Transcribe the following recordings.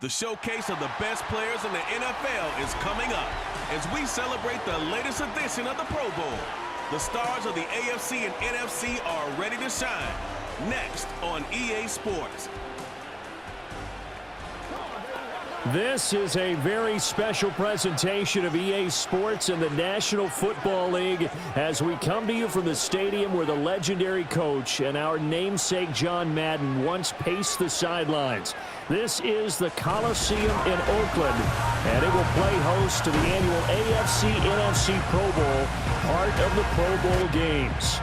The showcase of the best players in the NFL is coming up as we celebrate the latest edition of the Pro Bowl. The stars of the AFC and NFC are ready to shine. Next on EA Sports. This is a very special presentation of EA Sports and the National Football League as we come to you from the stadium where the legendary coach and our namesake John Madden once paced the sidelines. This is the Coliseum in Oakland, and it will play host to the annual AFC NFC Pro Bowl, part of the Pro Bowl games.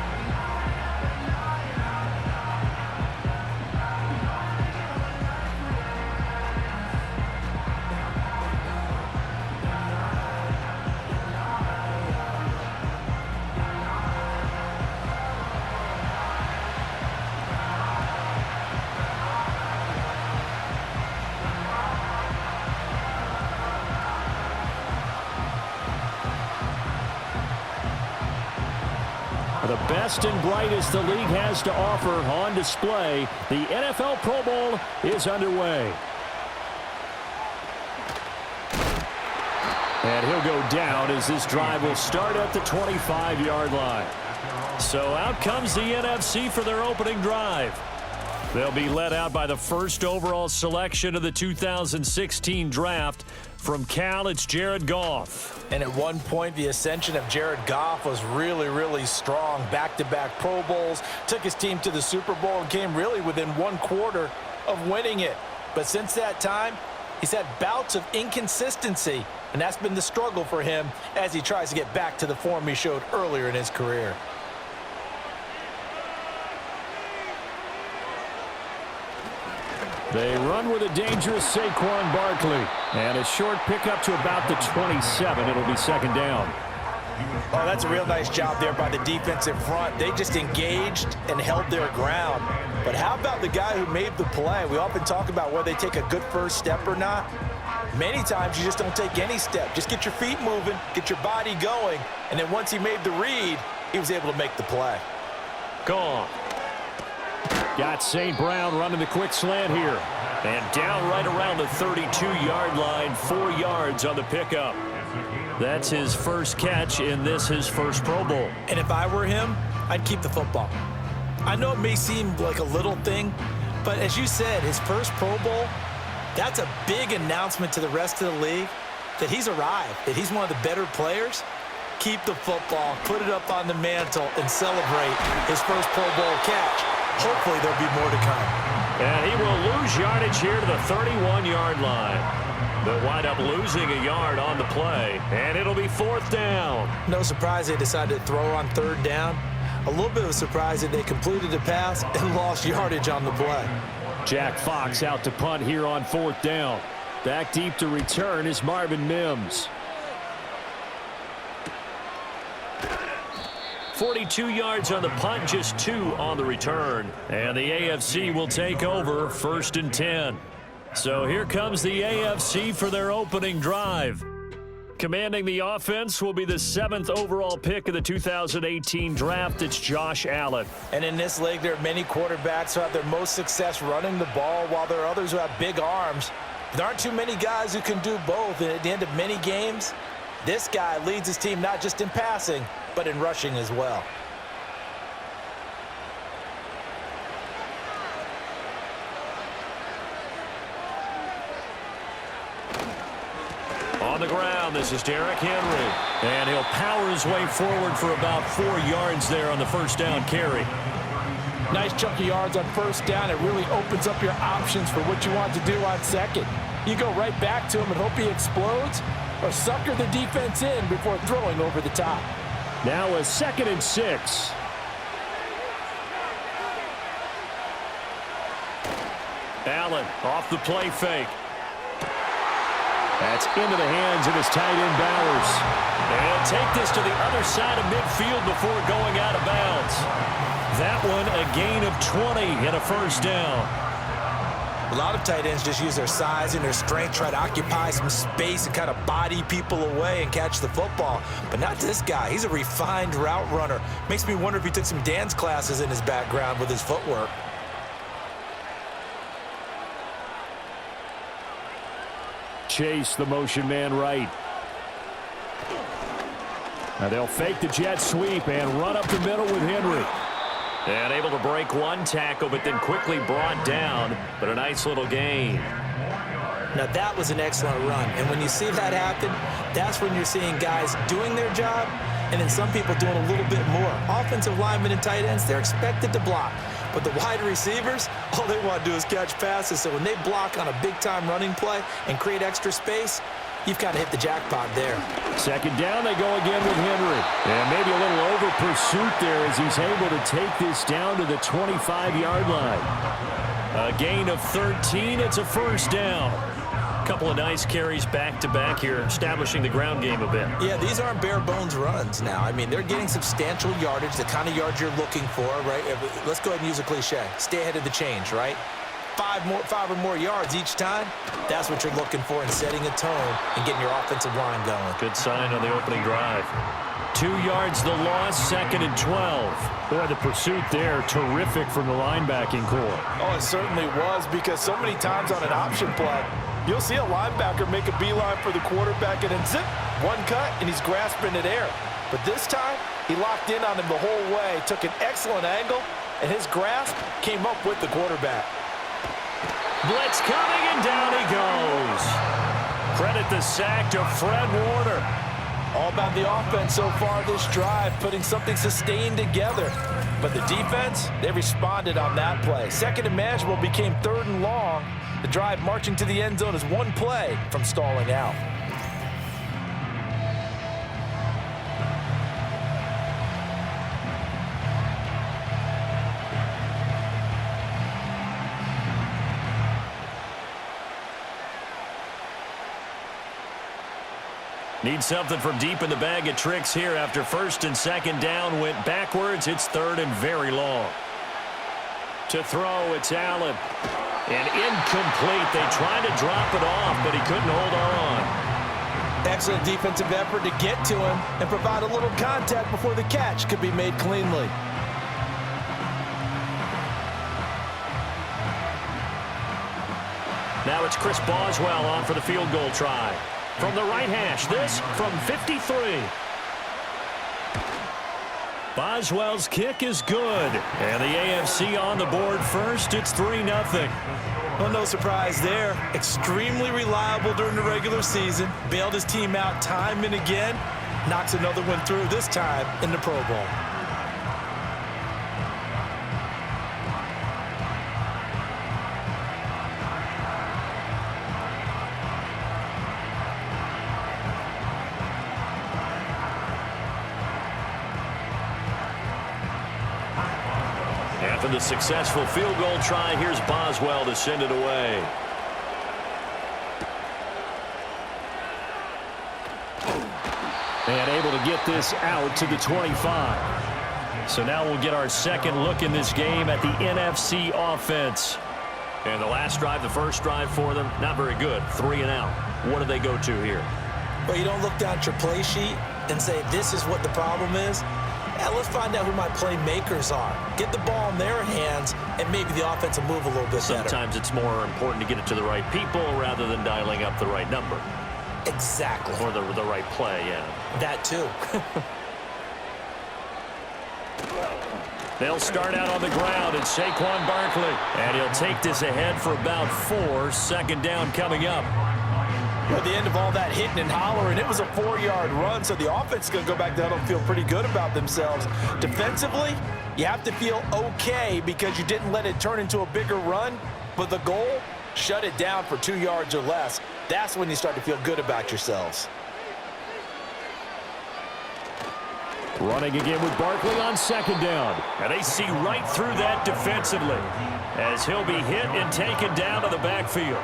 The best and brightest the league has to offer on display. The NFL Pro Bowl is underway. And he'll go down as this drive will start at the 25-yard line. So out comes the NFC for their opening drive. They'll be led out by the first overall selection of the 2016 draft. From Cal, it's Jared Goff. And at one point, the ascension of Jared Goff was really, really strong. Back-to-back Pro Bowls, took his team to the Super Bowl and came really within one quarter of winning it. But since that time, he's had bouts of inconsistency, and that's been the struggle for him as he tries to get back to the form he showed earlier in his career. They run with a dangerous Saquon Barkley. And a short pickup to about the 27. It'll be second down. Oh, that's a real nice job there by the defensive front. They just engaged and held their ground. But how about the guy who made the play? We often talk about whether they take a good first step or not. Many times you just don't take any step. Just get your feet moving, get your body going. And then once he made the read, he was able to make the play. Gone. Got St. Brown running the quick slant here. And down right around the 32-yard line, 4 yards on the pickup. That's his first catch in this, his first Pro Bowl. And if I were him, I'd keep the football. I know it may seem like a little thing, but as you said, his first Pro Bowl, that's a big announcement to the rest of the league that he's arrived, that he's one of the better players. Keep the football, put it up on the mantle, and celebrate his first Pro Bowl catch. Hopefully there'll be more to come. And he will lose yardage here to the 31-yard line. They'll wind up losing a yard on the play, and it'll be fourth down. No surprise they decided to throw on third down. A little bit of a surprise that they completed the pass and lost yardage on the play. Jack Fox out to punt here on fourth down. Back deep to return is Marvin Mims. 42 yards on the punt, just 2 on the return. And the AFC will take over, 1st and 10. So here comes the AFC for their opening drive. Commanding the offense will be the 7th overall pick of the 2018 draft. It's Josh Allen. And in this league, there are many quarterbacks who have their most success running the ball, while there are others who have big arms. There aren't too many guys who can do both. And at the end of many games, this guy leads his team not just in passing, but in rushing as well. On the ground, this is Derrick Henry. And he'll power his way forward for about 4 yards there on the first down carry. Nice chunk of yards on first down. It really opens up your options for what you want to do on second. You go right back to him and hope he explodes, or sucker the defense in before throwing over the top. Now a 2nd and 6. Allen off the play fake. That's into the hands of his tight end Bowers. And he'll take this to the other side of midfield before going out of bounds. That one a gain of 20 and a first down. A lot of tight ends just use their size and their strength, try to occupy some space and kind of body people away and catch the football. But not this guy. He's a refined route runner. Makes me wonder if he took some dance classes in his background with his footwork. Chase the motion man right. Now they'll fake the jet sweep and run up the middle with Henry. And able to break one tackle, but then quickly brought down. But a nice little gain. Now that was an excellent run. And when you see that happen, that's when you're seeing guys doing their job and then some people doing a little bit more. Offensive linemen and tight ends, they're expected to block. But the wide receivers, all they want to do is catch passes. So when they block on a big-time running play and create extra space, you've kind of hit the jackpot there. Second down, they go again with Henry. And maybe a little over pursuit there as he's able to take this down to the 25-yard line. A gain of 13. It's a first down. Couple of nice carries back-to-back here, establishing the ground game a bit. Yeah, these aren't bare-bones runs now. I mean, they're getting substantial yardage, the kind of yards you're looking for, right? Let's go ahead and use a cliche. Stay ahead of the change, right? Five or more yards each time, that's what you're looking for in setting a tone and getting your offensive line going. Good sign on the opening drive. 2 yards the loss, 2nd and 12. Boy, the pursuit there, terrific from the linebacking core. Oh, it certainly was, because so many times on an option play, you'll see a linebacker make a beeline for the quarterback and then zip, one cut, and he's grasping at air. But this time, he locked in on him the whole way, took an excellent angle, and his grasp came up with the quarterback. Blitz coming, and down he goes. Credit the sack to Fred Warner. All about the offense so far this drive, putting something sustained together. But the defense, they responded on that play. Second and manageable became 3rd and long. The drive marching to the end zone is one play from stalling out. Need something from deep in the bag of tricks here after 1st and 2nd down went backwards. It's 3rd and very long. To throw, it's Allen. And incomplete. They tried to drop it off, but he couldn't hold on. Excellent defensive effort to get to him and provide a little contact before the catch could be made cleanly. Now it's Chris Boswell on for the field goal try. From the right hash, this from 53. Boswell's kick is good. And the AFC on the board first. It's 3-0. Well, no surprise there. Extremely reliable during the regular season. Bailed his team out time and again. Knocks another one through, this time in the Pro Bowl. After the successful field goal try, here's Boswell to send it away. And able to get this out to the 25. So now we'll get our second look in this game at the NFC offense. And the last drive, the first drive for them, not very good. 3 and out. What do they go to here? Well, you don't look down at your play sheet and say, this is what the problem is. Yeah, let's find out who my playmakers are. Get the ball in their hands, and maybe the offense will move a little bit better. Sometimes it's more important to get it to the right people rather than dialing up the right number. Exactly. Or the right play, yeah. That too. They'll start out on the ground. It's Saquon Barkley. And he'll take this ahead for about 4. 2nd down coming up. At the end of all that hitting and hollering, it was a 4-yard run, so the offense is going to go back down and feel pretty good about themselves. Defensively, you have to feel okay because you didn't let it turn into a bigger run, but the goal, shut it down for 2 yards or less. That's when you start to feel good about yourselves. Running again with Barkley on 2nd down. And they see right through that defensively as he'll be hit and taken down to the backfield.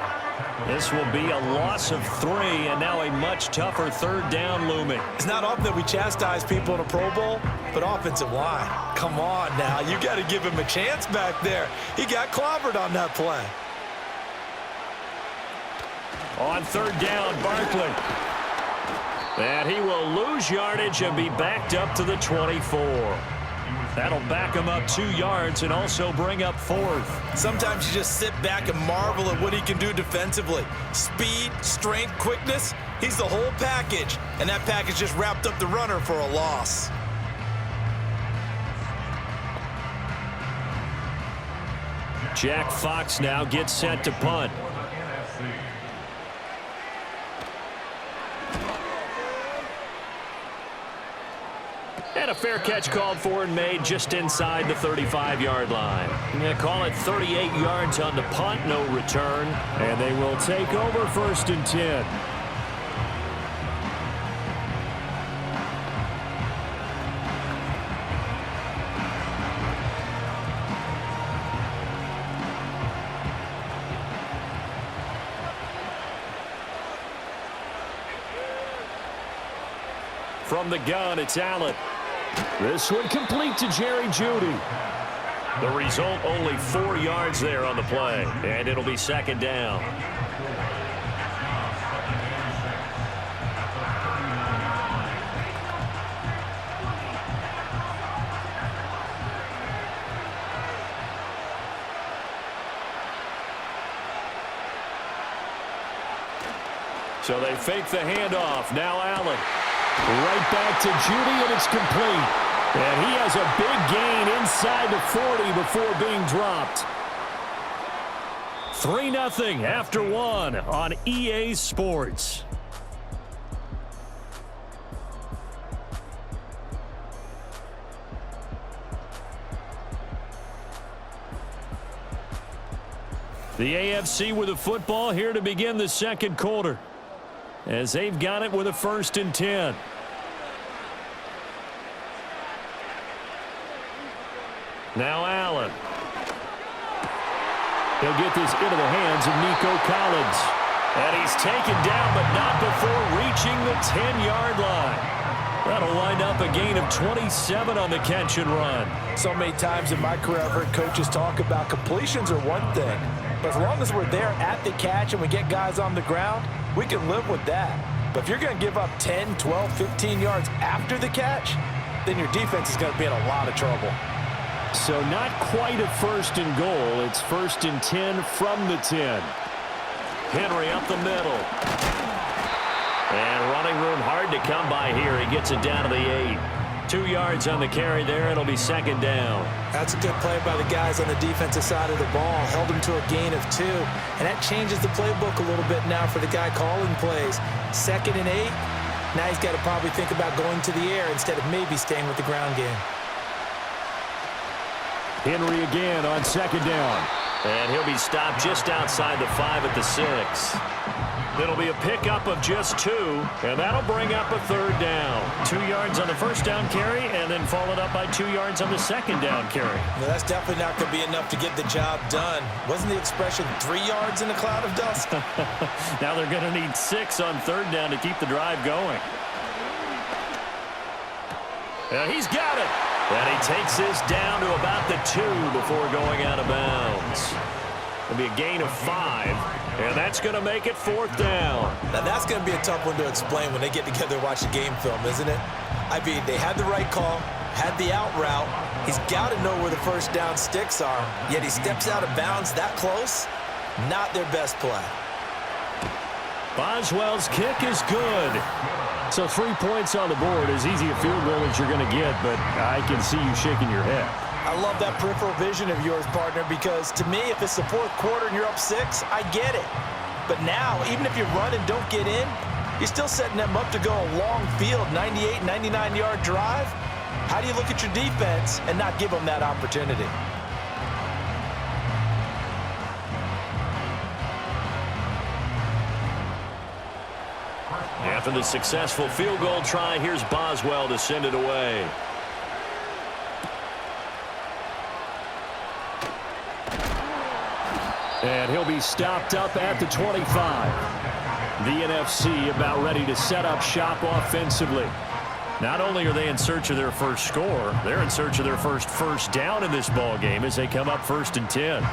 This will be a loss of 3, and now a much tougher 3rd down looming. It's not often that we chastise people in a Pro Bowl, but offensive line. Come on now. You got to give him a chance back there. He got clobbered on that play. On 3rd down, Barkley. And he will lose yardage and be backed up to the 24. That'll back him up 2 yards and also bring up 4th. Sometimes you just sit back and marvel at what he can do defensively. Speed, strength, quickness, he's the whole package. And that package just wrapped up the runner for a loss. Jack Fox now gets set to punt. And a fair catch called for and made just inside the 35-yard line. They call it 38 yards on the punt, no return. And they will take over 1st and 10. From the gun, it's Allen. This one complete to Jerry Jeudy. The result, only 4 yards there on the play, and it'll be 2nd down. So they fake the handoff. Now Allen. Right back to Jeudy, and it's complete. And he has a big gain inside the 40 before being dropped. 3-0 after 1 on EA Sports. The AFC with the football here to begin the 2nd quarter, as they've got it with a 1st and 10. Now Allen. He'll get this into the hands of Nico Collins. And he's taken down, but not before reaching the 10-yard line. That'll wind up a gain of 27 on the catch and run. So many times in my career, I've heard coaches talk about completions are one thing. But as long as we're there at the catch and we get guys on the ground, we can live with that. But if you're going to give up 10, 12, 15 yards after the catch, then your defense is going to be in a lot of trouble. So not quite a 1st and goal. It's 1st and 10 from the 10. Henry up the middle. And running room hard to come by here. He gets it down to the 8. 2 yards on the carry there. It'll be 2nd down. That's a good play by the guys on the defensive side of the ball. Held him to a gain of 2. And that changes the playbook a little bit now for the guy calling plays. 2nd and 8. Now he's got to probably think about going to the air instead of maybe staying with the ground game. Henry again on 2nd down. And he'll be stopped just outside the 5 at the 6. It'll be a pickup of just 2, and that'll bring up a 3rd down. 2 yards on the 1st down carry, and then followed up by 2 yards on the 2nd down carry. Well, that's definitely not going to be enough to get the job done. Wasn't the expression 3 yards in a cloud of dust? Now they're going to need 6 on 3rd down to keep the drive going. And he's got it. And he takes this down to about the 2 before going out of bounds. It'll be a gain of 5, and that's going to make it 4th down. Now that's going to be a tough one to explain when they get together and watch the game film, isn't it? I mean, they had the right call, had the out route. He's got to know where the 1st down sticks are, yet he steps out of bounds that close. Not their best play. Boswell's kick is good. So 3 points on the board, as easy a field goal as you're going to get, but I can see you shaking your head. I love that peripheral vision of yours, partner, because to me, if it's the 4th quarter and you're up 6, I get it. But now, even if you run and don't get in, you're still setting them up to go a long field, 98, 99-yard drive. How do you look at your defense and not give them that opportunity? After the successful field goal try, here's Boswell to send it away. And he'll be stopped up at the 25. The NFC about ready to set up shop offensively. Not only are they in search of their first score, they're in search of their first down in this ball game as they come up 1st and 10.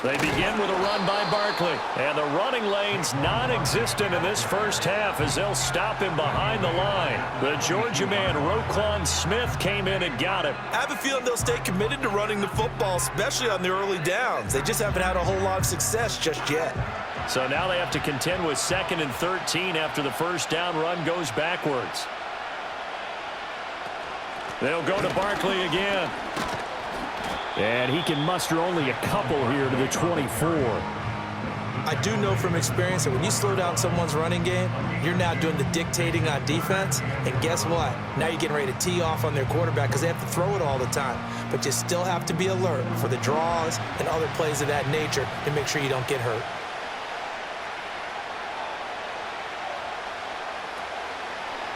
They begin with a run by Barkley. And the running lane's non-existent in this first half as they'll stop him behind the line. The Georgia man, Roquan Smith, came in and got him. I have a feeling they'll stay committed to running the football, especially on the early downs. They just haven't had a whole lot of success just yet. So now they have to contend with 2nd and 13 after the first down run goes backwards. They'll go to Barkley again. And he can muster only a couple here to the 24. I do know from experience that when you slow down someone's running game, you're now doing the dictating on defense. And guess what? Now you're getting ready to tee off on their quarterback because they have to throw it all the time. But you still have to be alert for the draws and other plays of that nature to make sure you don't get hurt.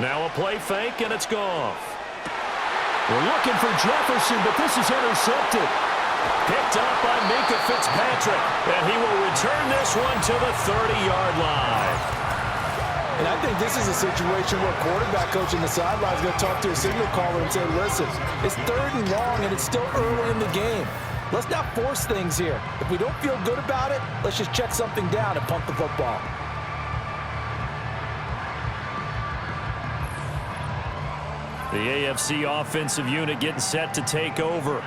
Now a play fake, and it's Goff. We're looking for Jefferson, but this is intercepted. Picked up by Minkah Fitzpatrick, and he will return this one to the 30-yard line. And I think this is a situation where quarterback coach in the sideline is going to talk to a signal caller and say, listen, it's 3rd and long, and it's still early in the game. Let's not force things here. If we don't feel good about it, let's just check something down and punt the football. The AFC offensive unit getting set to take over.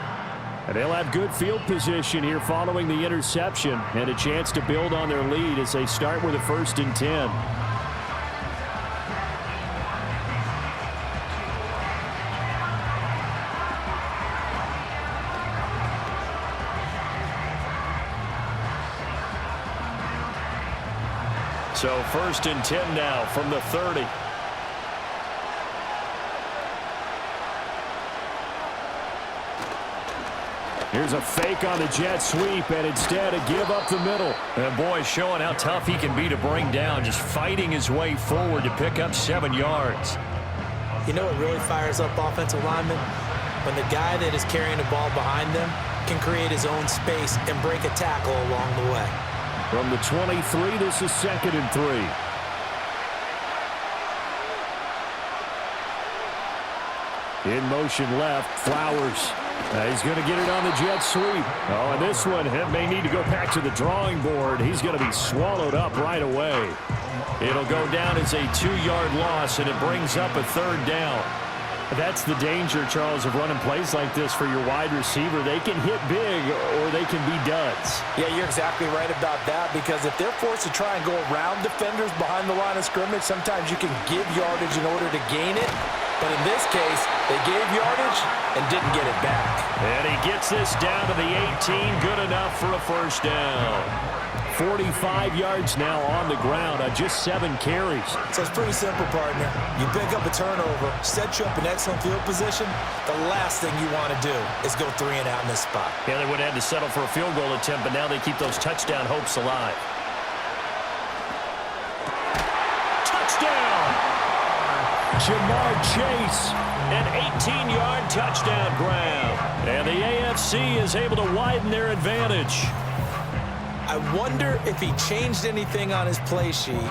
And they'll have good field position here following the interception and a chance to build on their lead as they start with a 1st and 10. So 1st and 10 now from the 30. Here's a fake on the jet sweep, and instead a give up the middle. And boy, showing how tough he can be to bring down, just fighting his way forward to pick up 7 yards. You know what really fires up offensive linemen? When the guy that is carrying the ball behind them can create his own space and break a tackle along the way. From the 23, this is 2nd and 3. In motion left, Flowers. He's going to get it on the jet sweep. Oh, and this one may need to go back to the drawing board. He's going to be swallowed up right away. It'll go down as a 2-yard loss, and it brings up a 3rd down. That's the danger, Charles, of running plays like this for your wide receiver. They can hit big or they can be duds. Yeah, you're exactly right about that, because if they're forced to try and go around defenders behind the line of scrimmage, sometimes you can give yardage in order to gain it. But in this case, they gave yardage and didn't get it back. And he gets this down to the 18. Good enough for a 1st down. 45 yards now on the ground on just 7 carries. So it's pretty simple, partner. You pick up a turnover, set you up in excellent field position. The last thing you want to do is go 3 and out in this spot. Yeah, they would have had to settle for a field goal attempt, but now they keep those touchdown hopes alive. Touchdown! Jamar Chase, an 18-yard touchdown grab. And the AFC is able to widen their advantage. I wonder if he changed anything on his play sheet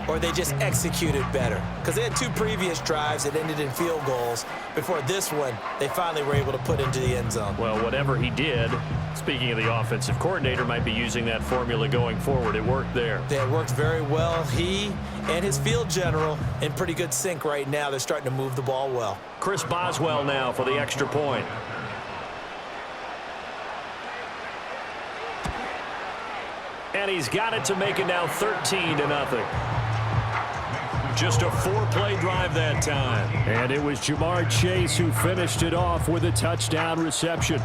or they just executed better. Because they had 2 previous drives that ended in field goals. Before this one, they finally were able to put into the end zone. Well, whatever he did, speaking of the offensive coordinator, might be using that formula going forward. It worked there. It worked very well. He and his field general in pretty good sync right now. They're starting to move the ball well. Chris Boswell now for the extra point. And he's got it to make it now 13-0. Just a 4-play drive that time. And it was Jamar Chase who finished it off with a touchdown reception.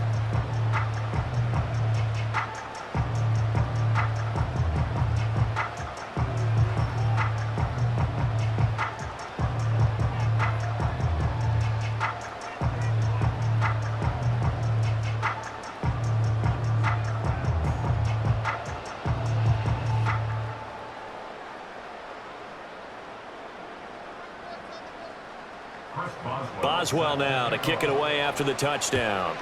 Boswell now to kick it away after the touchdown.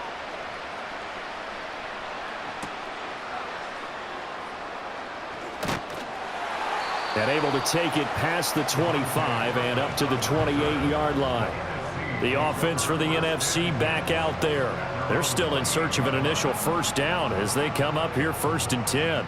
And able to take it past the 25 and up to the 28-yard line. The offense for the NFC back out there. They're still in search of an initial first down as they come up here 1st and 10.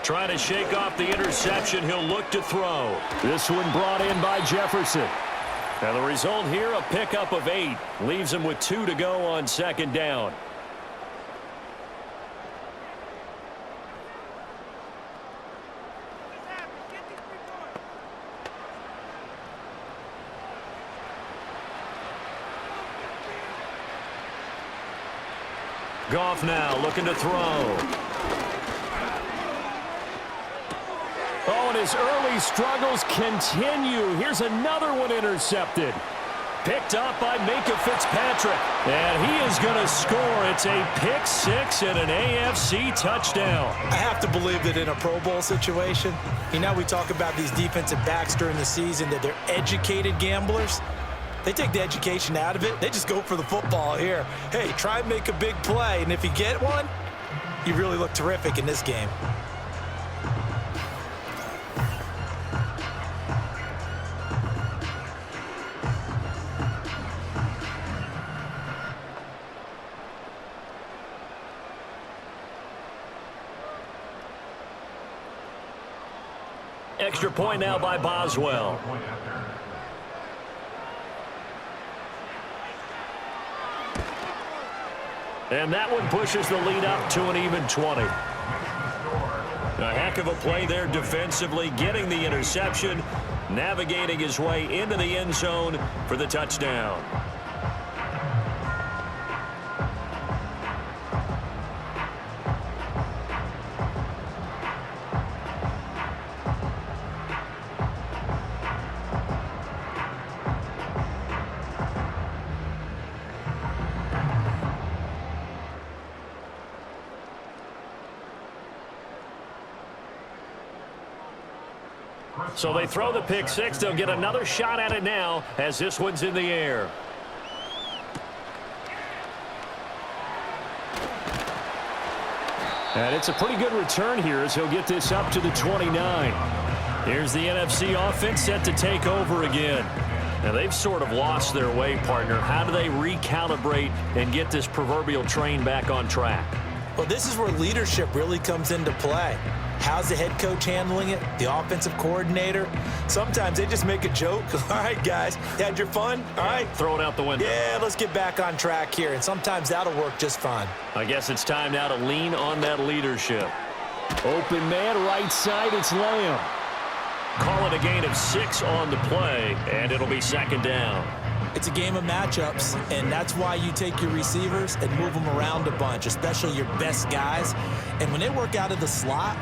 Trying to shake off the interception. He'll look to throw. This one brought in by Jefferson. And the result here, a pickup of 8. Leaves him with 2 to go on 2nd down. Goff now looking to throw. Oh, and his early struggles continue. Here's another one intercepted. Picked up by Minka Fitzpatrick. And he is going to score. It's a pick 6 and an AFC touchdown. I have to believe that in a Pro Bowl situation, we talk about these defensive backs during the season, that they're educated gamblers. They take the education out of it. They just go for the football here. Hey, try and make a big play. And if you get one, you really look terrific in this game. Extra point now by Boswell. And that one pushes the lead up to an even 20. A heck of a play there defensively, getting the interception, navigating his way into the end zone for the touchdown. So they throw the pick 6. They'll get another shot at it now as this one's in the air. And it's a pretty good return here as he'll get this up to the 29. Here's the NFC offense set to take over again. Now they've sort of lost their way, partner. How do they recalibrate and get this proverbial train back on track? Well, this is where leadership really comes into play. How's the head coach handling it? The offensive coordinator? Sometimes they just make a joke. All right, guys, you had your fun? All right. Throw it out the window. Yeah, let's get back on track here. And sometimes that'll work just fine. I guess it's time now to lean on that leadership. Open man, right side, it's Lamb. Call it a gain of 6 on the play, and it'll be 2nd down. It's a game of matchups, and that's why you take your receivers and move them around a bunch, especially your best guys. And when they work out of the slot,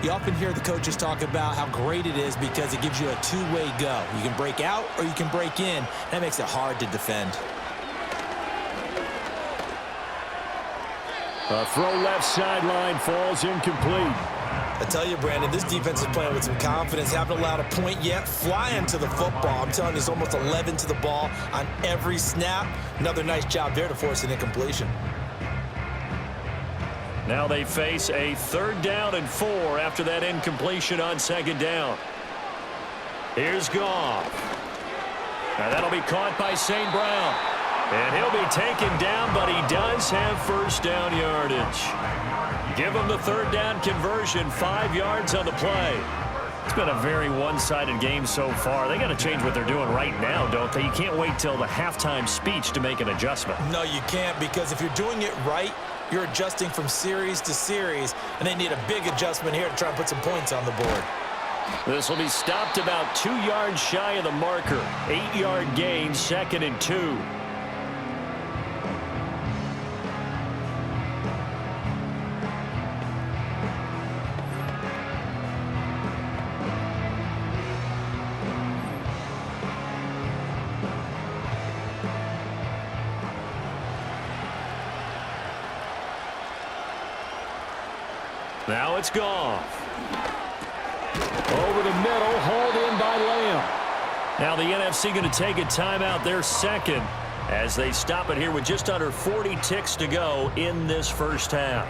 you often hear the coaches talk about how great it is because it gives you a two-way go. You can break out or you can break in. That makes it hard to defend. A throw left sideline falls incomplete. I tell you, Brandon, this defense is playing with some confidence. Haven't allowed a point yet. Flying to the football. I'm telling you, it's almost 11 to the ball on every snap. Another nice job there to force an incompletion. Now they face a 3rd down and 4 after that incompletion on 2nd down. Here's Goff. Now that'll be caught by St. Brown. And he'll be taken down, but he does have first down yardage. Give him the 3rd down conversion, 5 yards on the play. It's been a very one-sided game so far. They got to change what they're doing right now, don't they? You can't wait till the halftime speech to make an adjustment. No, you can't, because if you're doing it right, you're adjusting from series to series, and they need a big adjustment here to try and put some points on the board. This will be stopped about 2 yards shy of the marker. 8-yard gain, 2nd and 2. Now it's Goff. Over the middle, hauled in by Lamb. Now the NFC going to take a timeout, their second, as they stop it here with just under 40 ticks to go in this first half.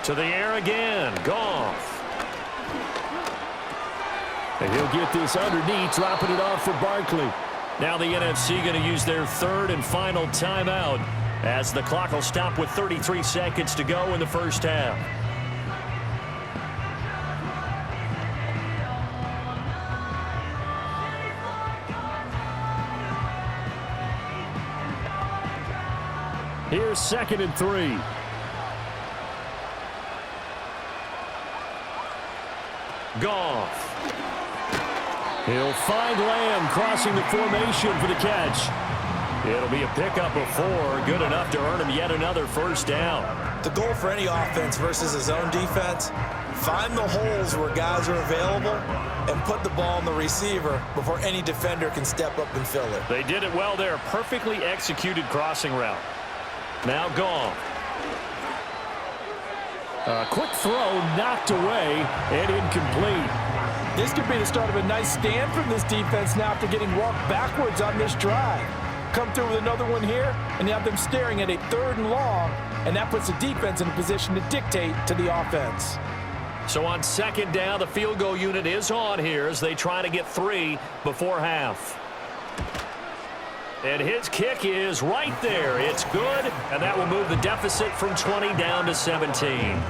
To the air again, Goff. And he'll get this underneath, dropping it off for Barkley. Now the NFC going to use their third and final timeout as the clock will stop with 33 seconds to go in the first half. Here's 2nd and 3. Goff. He'll find Lamb crossing the formation for the catch. It'll be a pickup of 4, good enough to earn him yet another first down. The goal for any offense versus his own defense, find the holes where guys are available and put the ball on the receiver before any defender can step up and fill it. They did it well there. Perfectly executed crossing route. Now Goff. A quick throw knocked away and incomplete. This could be the start of a nice stand from this defense now after getting walked backwards on this drive. Come through with another one here, and you have them staring at a 3rd and long, and that puts the defense in a position to dictate to the offense. So on 2nd down, the field goal unit is on here as they try to get 3 before half. And his kick is right there. It's good, and that will move the deficit from 20 down to 17.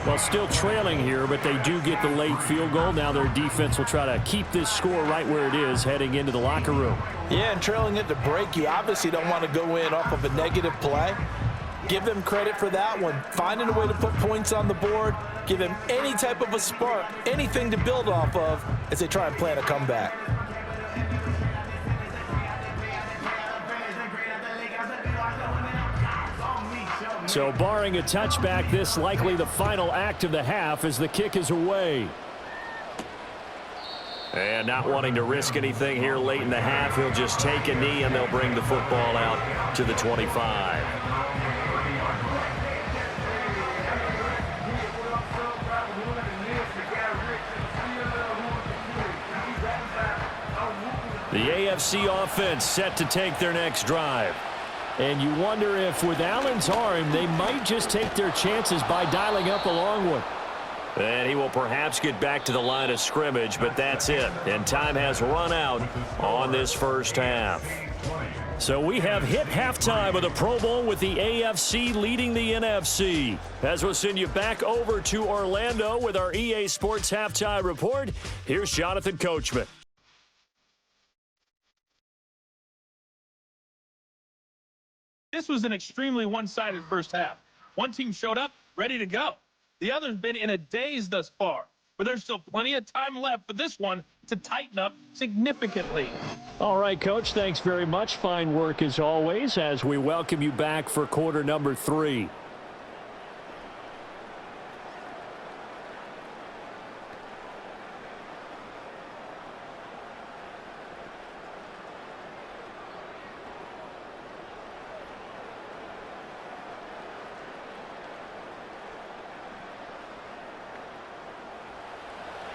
Well, still trailing here, but they do get the late field goal. Now their defense will try to keep this score right where it is heading into the locker room. Yeah, and trailing it to break, you obviously don't want to go in off of a negative play. Give them credit for that one. Finding a way to put points on the board, give them any type of a spark, anything to build off of as they try and plan a comeback. So barring a touchback, this likely the final act of the half as the kick is away. And not wanting to risk anything here late in the half, he'll just take a knee and they'll bring the football out to the 25. The AFC offense set to take their next drive. And you wonder if with Allen's arm, they might just take their chances by dialing up a long one. And he will perhaps get back to the line of scrimmage, but that's it. And time has run out on this first half. So we have hit halftime of the Pro Bowl with the AFC leading the NFC. As we'll send you back over to Orlando with our EA Sports Halftime Report, here's Jonathan Coachman. This was an extremely one-sided first half. One team showed up, ready to go. The other's been in a daze thus far, but there's still plenty of time left for this one to tighten up significantly. All right, Coach, thanks very much. Fine work as always as we welcome you back for quarter number 3.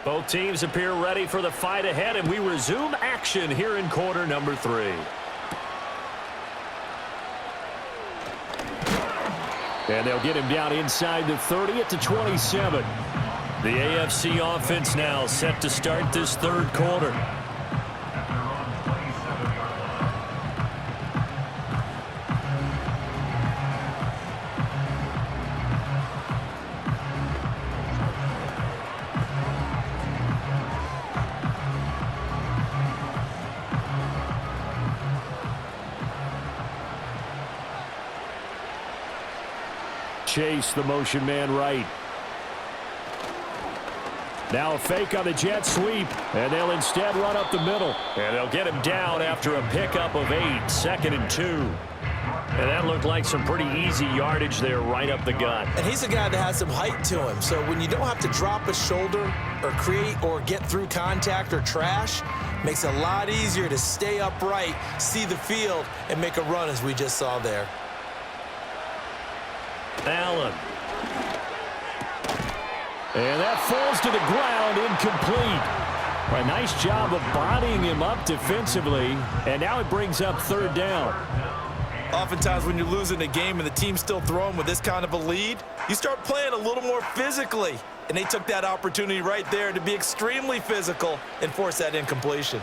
Both teams appear ready for the fight ahead, and we resume action here in quarter number 3. And they'll get him down inside the 30 at the 27. The AFC offense now set to start this third quarter. Chase, the motion man right. Now a fake on the jet sweep, and they'll instead run up the middle. And they'll get him down after a pickup of 8, 2nd and 2. And that looked like some pretty easy yardage there right up the gut. And he's a guy that has some height to him. So when you don't have to drop a shoulder or create or get through contact or trash, makes it a lot easier to stay upright, see the field, and make a run as we just saw there. Allen. And that falls to the ground, incomplete. A nice job of bodying him up defensively, and now it brings up third down. Oftentimes when you're losing a game and the team's still throwing with this kind of a lead, you start playing a little more physically. And they took that opportunity right there to be extremely physical and force that incompletion.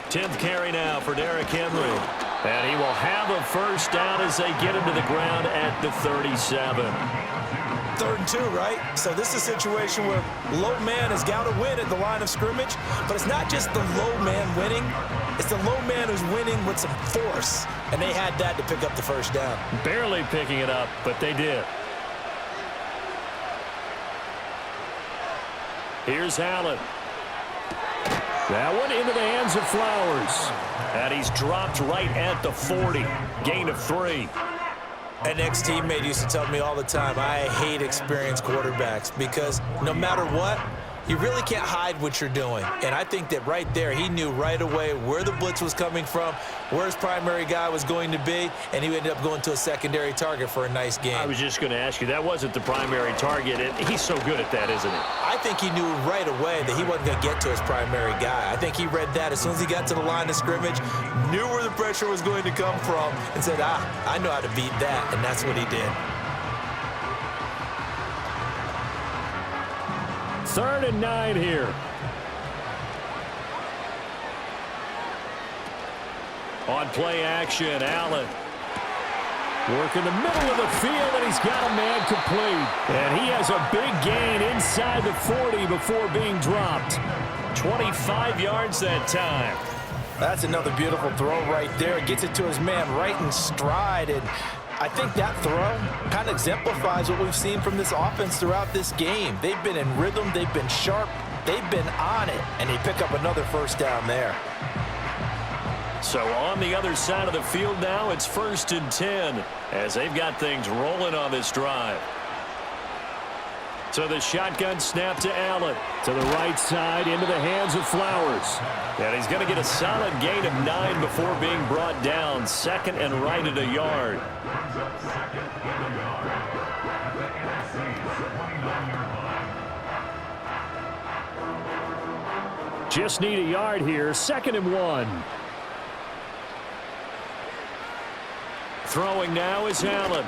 10th carry now for Derrick Henry. And he will have a first down as they get him to the ground at the 37. 3rd and 2, right? So this is a situation where low man has got to win at the line of scrimmage, but it's not just the low man winning. It's the low man who's winning with some force, and they had that to pick up the first down. Barely picking it up, but they did. Here's Allen. That one into the hands of Flowers. And he's dropped right at the 40. Gain of 3. An ex-teammate used to tell me all the time, I hate experienced quarterbacks because no matter what, you really can't hide what you're doing. And I think that right there, he knew right away where the blitz was coming from, where his primary guy was going to be, and he ended up going to a secondary target for a nice game. I was just going to ask you, that wasn't the primary target. He's so good at that, isn't he? I think he knew right away that he wasn't going to get to his primary guy. I think he read that as soon as he got to the line of scrimmage, knew where the pressure was going to come from, and said, I know how to beat that, and that's what he did. 3rd and 9 here. On play action, Allen. Work in the middle of the field, and he's got a man complete. And he has a big gain inside the 40 before being dropped. 25 yards that time. That's another beautiful throw right there. Gets it to his man right in stride, and I think that throw kind of exemplifies what we've seen from this offense throughout this game. They've been in rhythm, they've been sharp, they've been on it, and they pick up another first down there. So on the other side of the field now, it's 1st and 10 as they've got things rolling on this drive. So the shotgun snap to Allen. To the right side, into the hands of Flowers. And he's going to get a solid gain of 9 before being brought down. 2nd and right at a yard. Just need a yard here. 2nd and 1. Throwing now is Allen.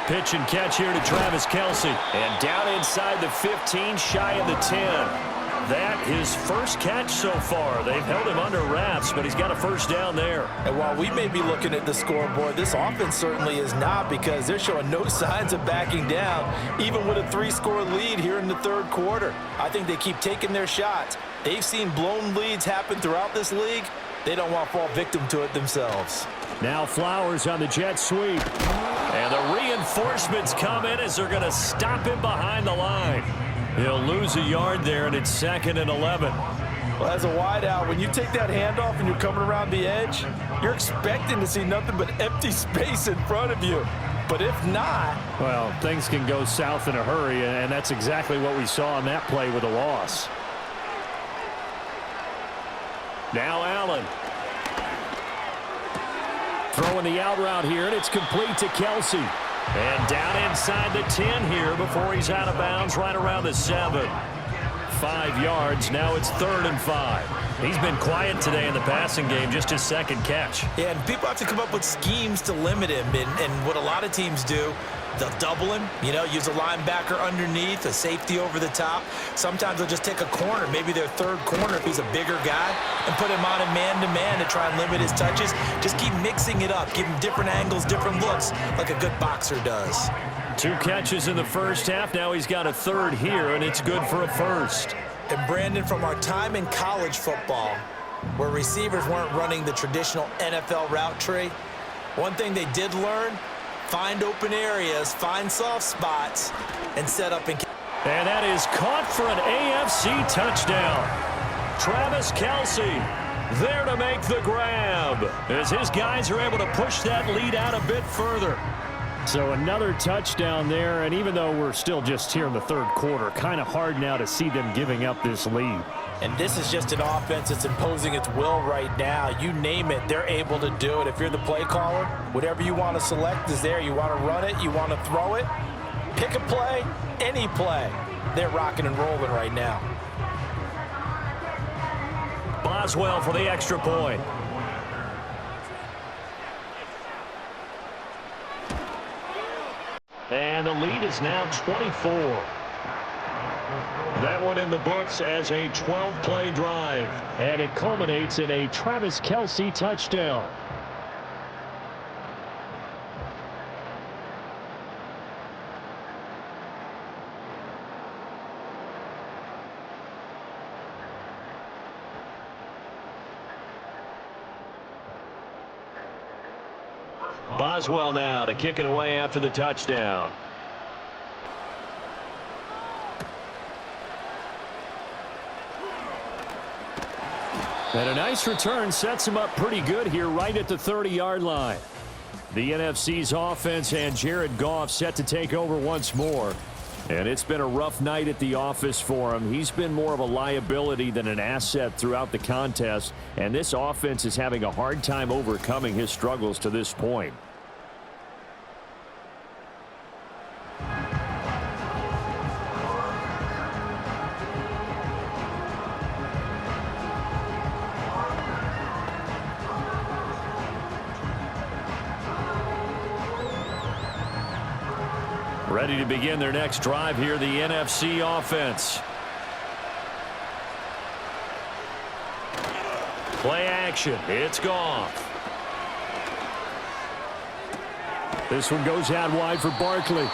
Pitch and catch here to Travis Kelce. And down inside the 15, shy of the 10. That his first catch so far. They've held him under wraps, but he's got a first down there. And while we may be looking at the scoreboard, this offense certainly is not, because they're showing no signs of backing down, even with a 3-score lead here in the 3rd quarter. I think they keep taking their shots. They've seen blown leads happen throughout this league. They don't want to fall victim to it themselves. Now Flowers on the jet sweep. And the reinforcements come in as they're going to stop him behind the line. He'll lose a yard there, and it's 2nd and 11. Well, as a wideout, when you take that handoff and you're coming around the edge, you're expecting to see nothing but empty space in front of you. But if not... well, things can go south in a hurry, and that's exactly what we saw on that play with a loss. Now Allen. Throwing the out route here, and it's complete to Kelce. And down inside the 10 here before he's out of bounds right around the 7. 5 yards. Now it's 3rd and 5. He's been quiet today in the passing game, just his 2nd catch. Yeah, and people have to come up with schemes to limit him. And what a lot of teams do, they'll double him, use a linebacker underneath, a safety over the top. Sometimes they'll just take a corner, maybe their 3rd corner if he's a bigger guy, and put him on a man-to-man to try and limit his touches. Just keep mixing it up, give him different angles, different looks, like a good boxer does. 2 catches in the first half. Now he's got a 3rd here, and it's good for a first. And Brandon, from our time in college football, where receivers weren't running the traditional NFL route tree, one thing they did learn, find open areas, find soft spots, and set up and... and that is caught for an AFC touchdown. Travis Kelce There to make the grab as his guys are able to push that lead out a bit further. So another touchdown there, and even though we're still just here in the third quarter, kind of hard now to see them giving up this lead. And this is just an offense that's imposing its will right now. You name it, they're able to do it. If you're the play caller, whatever you want to select is there. You want to run it, you want to throw it, pick a play, any play. They're rocking and rolling right now. Boswell for the extra point. And the lead is now 24. That one in the books as a 12-play drive. And it culminates in a Travis Kelce touchdown. Boswell now to kick it away after the touchdown. And a nice return sets him up pretty good here right at the 30-yard line. The NFC's offense and Jared Goff set to take over once more. And it's been a rough night at the office for him. He's been more of a liability than an asset throughout the contest. And this offense is having a hard time overcoming his struggles to this point. Ready to begin their next drive here, the NFC offense. Play action. It's Goff. This one goes out wide for Barkley.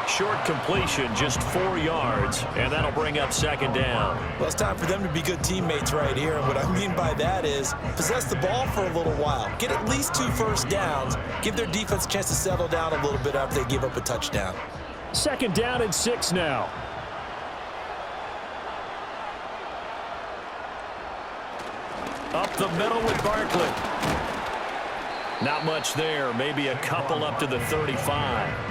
Short completion, just 4 yards, and that'll bring up second down. Well, it's time for them to be good teammates right here. And what I mean by that is possess the ball for a little while. Get at least 2 first downs. Give their defense a chance to settle down a little bit after they give up a touchdown. Second down and 6 now. Up the middle with Barkley. Not much there. Maybe a couple up to the 35.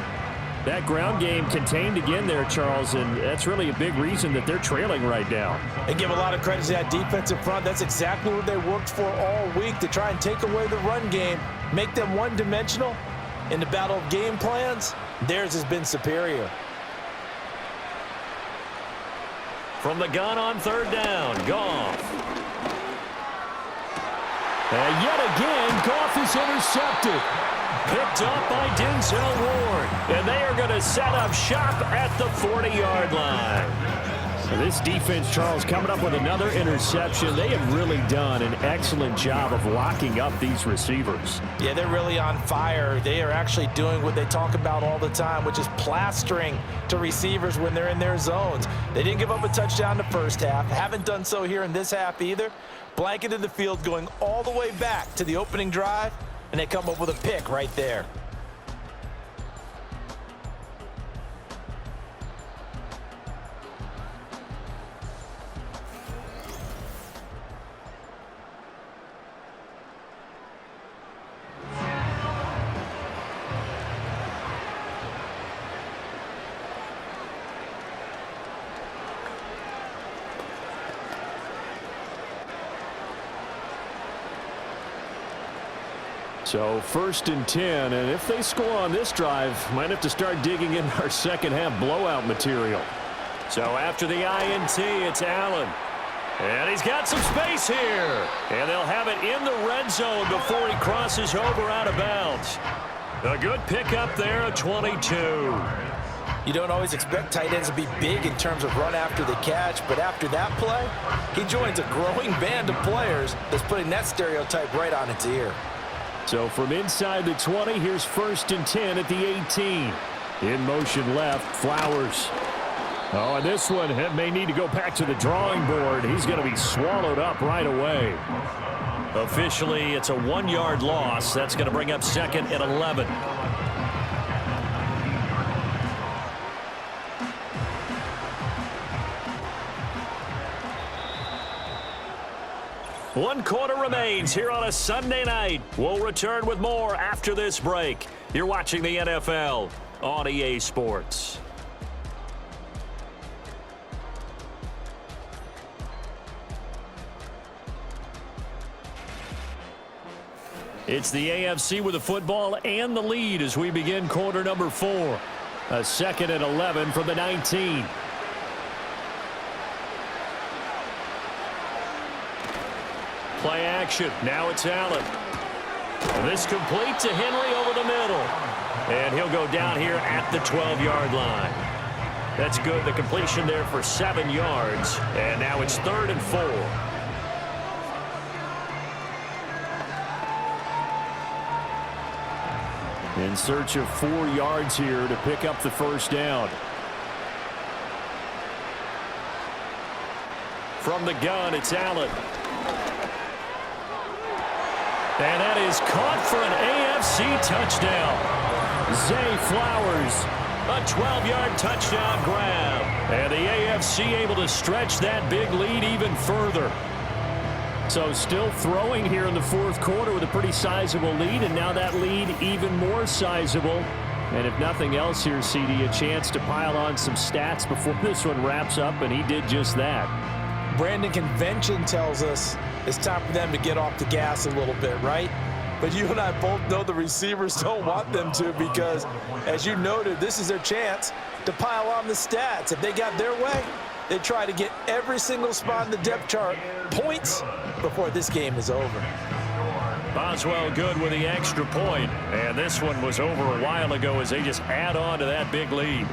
That ground game contained again there, Charles, and that's really a big reason that they're trailing right now. And give a lot of credit to that defensive front. That's exactly what they worked for all week, to try and take away the run game, make them one-dimensional. In the battle of game plans, theirs has been superior. From the gun on third down, Goff. And yet again, Goff is intercepted. Picked up by Denzel Ward. And they are going to set up shop at the 40-yard line. This defense, Charles, coming up with another interception. They have really done an excellent job of locking up these receivers. Yeah, they're really on fire. They are actually doing what they talk about all the time, which is plastering to receivers when they're in their zones. They didn't give up a touchdown in the first half. Haven't done so here in this half either. Blanketed the field going all the way back to the opening drive, and they come up with a pick right there. So 1st and 10, and if they score on this drive, might have to start digging in our second half blowout material. So after the INT, it's Allen. And he's got some space here. And they'll have it in the red zone before he crosses over out of bounds. A good pickup there at 22. You don't always expect tight ends to be big in terms of run after the catch, but after that play, he joins a growing band of players that's putting that stereotype right on its ear. So from inside the 20, here's 1st and 10 at the 18. In motion left, Flowers. Oh, and this one may need to go back to the drawing board. He's going to be swallowed up right away. Officially, it's a 1-yard loss. That's going to bring up 2nd and 11. One quarter remains here on a Sunday night. We'll return with more after this break. You're watching the NFL on EA Sports. It's the AFC with the football and the lead as we begin quarter number 4. A 2nd and 11 from the 19. Play action. Now it's Allen. This complete to Henry over the middle. And he'll go down here at the 12-yard line. That's good. The completion there for 7 yards. And now it's 3rd and 4. In search of 4 yards here to pick up the first down. From the gun, it's Allen. And that is caught for an AFC touchdown. Zay Flowers, a 12-yard touchdown grab. And the AFC able to stretch that big lead even further. So still throwing here in the 4th quarter with a pretty sizable lead, and now that lead even more sizable. And if nothing else here, CD, a chance to pile on some stats before this one wraps up, and he did just that. Brandon, convention tells us it's time for them to get off the gas a little bit, right? But you and I both know the receivers don't want them to, because, as you noted, this is their chance to pile on the stats. If they got their way, they try to get every single spot in the depth chart points before this game is over. Boswell good with the extra point, and this one was over a while ago as they just add on to that big lead.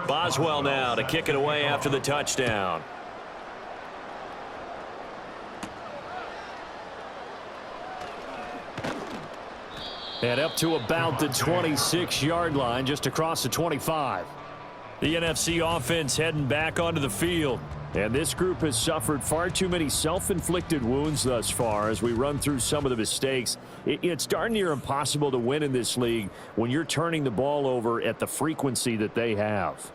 Boswell now to kick it away after the touchdown. And up to about the 26-yard line, just across the 25. The NFC offense heading back onto the field. And this group has suffered far too many self-inflicted wounds thus far as we run through some of the mistakes. It's darn near impossible to win in this league when you're turning the ball over at the frequency that they have.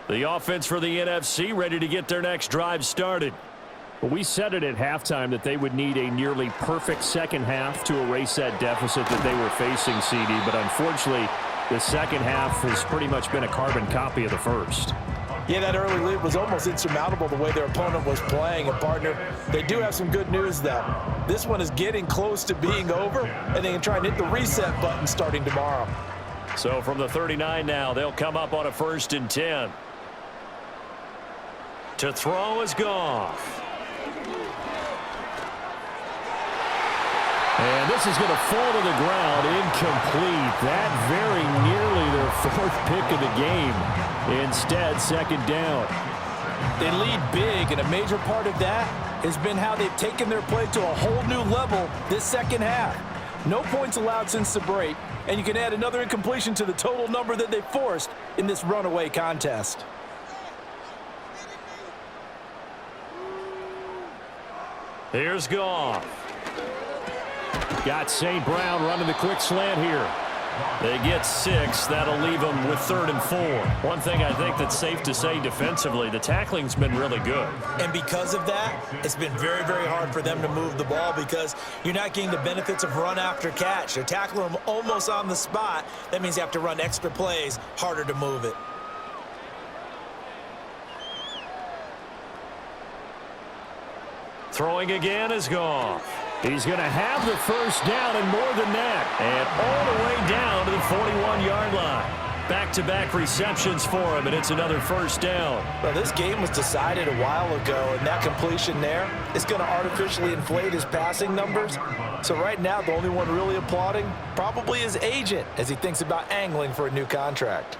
The offense for the NFC ready to get their next drive started. We said it at halftime that they would need a nearly perfect second half to erase that deficit that they were facing, CD, but unfortunately the second half has pretty much been a carbon copy of the first. Yeah, that early lead was almost insurmountable the way their opponent was playing. And, partner, they do have some good news, though. This one is getting close to being over, and they can try and hit the reset button starting tomorrow. So from the 39 now, they'll come up on a 1st and 10. To throw is Goff. And this is going to fall to the ground, incomplete. That very nearly their 4th pick of the game. Instead, 2nd down. They lead big, and a major part of that has been how they've taken their play to a whole new level this second half. No points allowed since the break, and you can add another incompletion to the total number that they forced in this runaway contest. Here's Goff. Got St. Brown running the quick slant here. They get 6. That'll leave them with 3rd and 4. One thing I think that's safe to say defensively, the tackling's been really good. And because of that, it's been very, very hard for them to move the ball because you're not getting the benefits of run after catch. You're tackling them almost on the spot. That means you have to run extra plays, harder to move it. Throwing again is Goff. He's going to have the first down and more than that. And all the way down to the 41-yard line. back-to-back receptions for him, and it's another first down. Well, this game was decided a while ago, and that completion there is going to artificially inflate his passing numbers. So right now, the only one really applauding probably his agent as he thinks about angling for a new contract.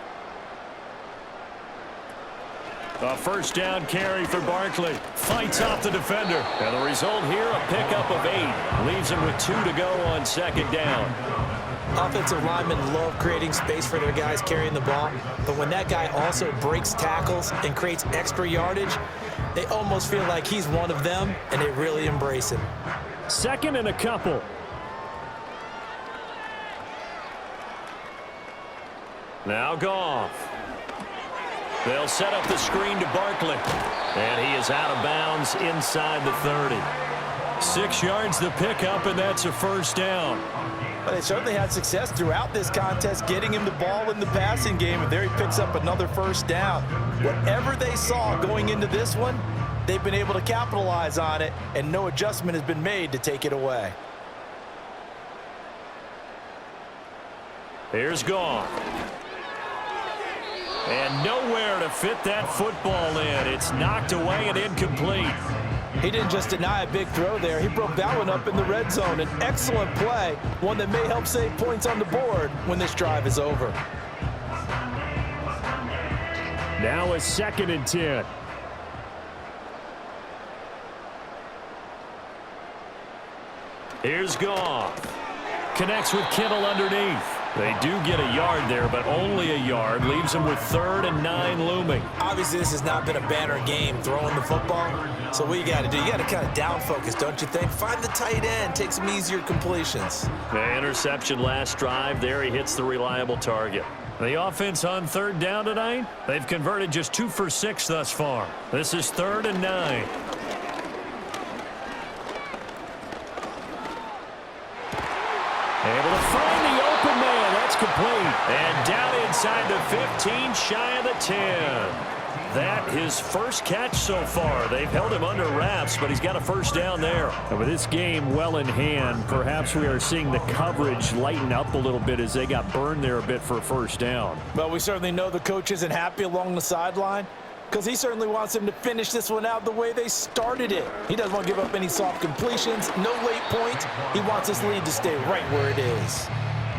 A first down carry for Barkley. Fights off the defender. And the result here, a pickup of 8. Leaves him with 2 to go on second down. Offensive linemen love creating space for their guys carrying the ball. But when that guy also breaks tackles and creates extra yardage, they almost feel like he's one of them, and they really embrace him. Second and a couple. Now Goff. They'll set up the screen to Barkley. And he is out of bounds inside the 30. 6 yards the pickup, and that's a first down. But they certainly had success throughout this contest getting him the ball in the passing game, and there he picks up another first down. Whatever they saw going into this one, they've been able to capitalize on it, and no adjustment has been made to take it away. Here's Goff. And nowhere to fit that football in. It's knocked away and incomplete. He didn't just deny a big throw there. He broke that one up in the red zone. An excellent play, one that may help save points on the board when this drive is over. Now a 2nd and 10. Here's Goff. Connects with Kittle underneath. They do get a yard there, but only a yard. Leaves them with 3rd and 9 looming. Obviously, this has not been a banner game throwing the football. So what you got to do, you got to kind of down focus, don't you think? Find the tight end, take some easier completions. The interception last drive. There he hits the reliable target. The offense on 3rd down tonight, they've converted just 2 for 6 thus far. This is 3rd and 9. Able to find the open man. That's complete. And down inside the 15, shy of the 10. That his first catch so far. They've held him under wraps, but he's got a first down there. And with this game well in hand, perhaps we are seeing the coverage lighten up a little bit as they got burned there a bit for a first down. Well, we certainly know the coach isn't happy along the sideline, because he certainly wants them to finish this one out the way they started it. He doesn't want to give up any soft completions, no late points. He wants his lead to stay right where it is.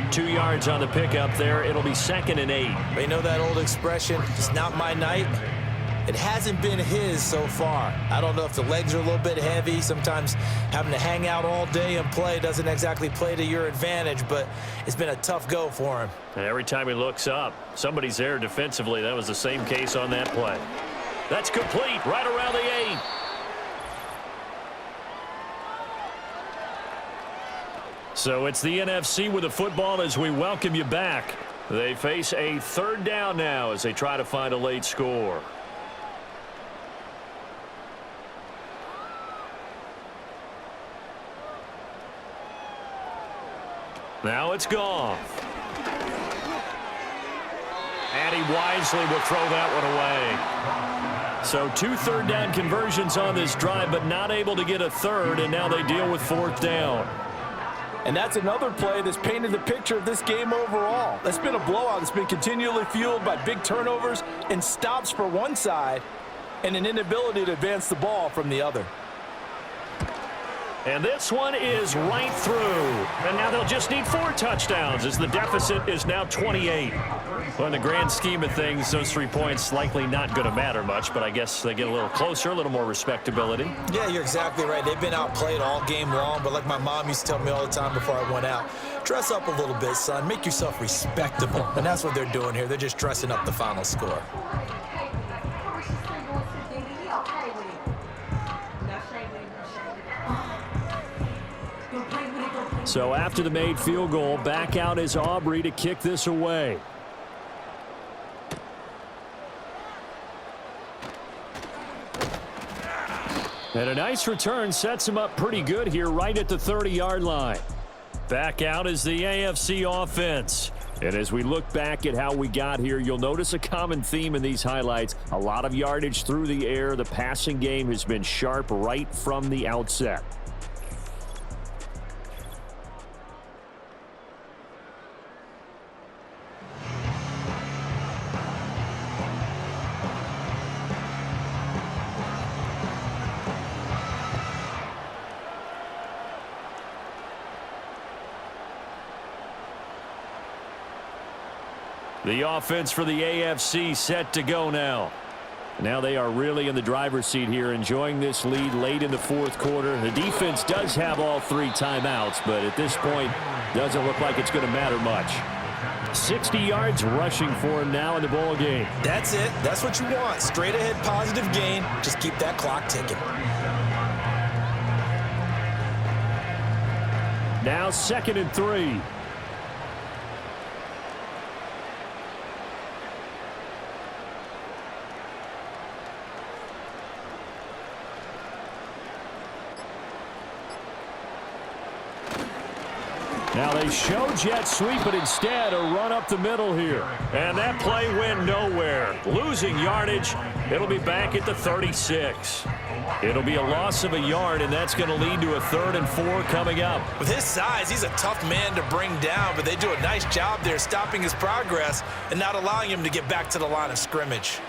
2 yards on the pickup there. It'll be 2nd and 8. They know that old expression, it's not my night. It hasn't been his so far. I don't know if the legs are a little bit heavy. Sometimes having to hang out all day and play doesn't exactly play to your advantage, but it's been a tough go for him. And every time he looks up, somebody's there defensively. That was the same case on that play. That's complete right around the 8. So it's the NFC with the football as we welcome you back. They face a 3rd down now as they try to find a late score. Now it's Goff. And he wisely will throw that one away. So 2 3rd down conversions on this drive, but not able to get a 3rd, and now they deal with 4th down. And that's another play that's painted the picture of this game overall. That's been a blowout. It's been continually fueled by big turnovers and stops for one side and an inability to advance the ball from the other. And this one is right through. And now they'll just need 4 touchdowns as the deficit is now 28. Well, in the grand scheme of things, those 3 points likely not going to matter much, but I guess they get a little closer, a little more respectability. Yeah, you're exactly right. They've been outplayed all game long, but like my mom used to tell me all the time before I went out, dress up a little bit, son. Make yourself respectable. And that's what they're doing here. They're just dressing up the final score. So after the made field goal, back out is Aubrey to kick this away. And a nice return sets him up pretty good here right at the 30-yard line. Back out is the AFC offense. And as we look back at how we got here, you'll notice a common theme in these highlights. A lot of yardage through the air. The passing game has been sharp right from the outset. The offense for the AFC set to go now. Now they are really in the driver's seat here, enjoying this lead late in the fourth quarter. The defense does have all 3 timeouts, but at this point, doesn't look like it's going to matter much. 60 yards rushing for him now in the ball game. That's it. That's what you want. Straight ahead positive gain. Just keep that clock ticking. Now 2nd and 3. Now they show jet sweep, but instead a run up the middle here. And that play went nowhere. Losing yardage. It'll be back at the 36. It'll be a loss of a yard, and that's going to lead to a 3rd and 4 coming up. With his size, he's a tough man to bring down, but they do a nice job there stopping his progress and not allowing him to get back to the line of scrimmage.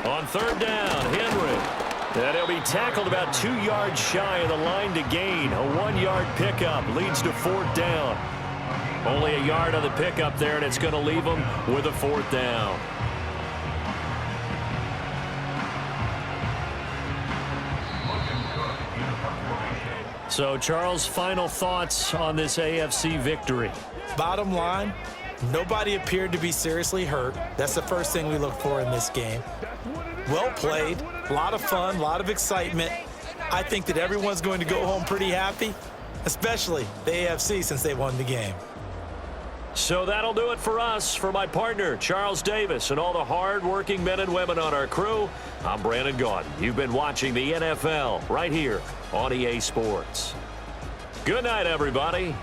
On 3rd down, Henry. And he'll be tackled about 2 yards shy of the line to gain. A 1-yard pickup leads to 4th down. Only a yard on the pickup there, and it's going to leave him with a 4th down. So, Charles, final thoughts on this AFC victory? Bottom line, nobody appeared to be seriously hurt. That's the first thing we look for in this game. Well played, a lot of fun, a lot of excitement. I think that everyone's going to go home pretty happy, especially the AFC since they won the game. So that'll do it for us. For my partner, Charles Davis, and all the hard-working men and women on our crew, I'm Brandon Gaudin. You've been watching the NFL right here on EA Sports. Good night, everybody.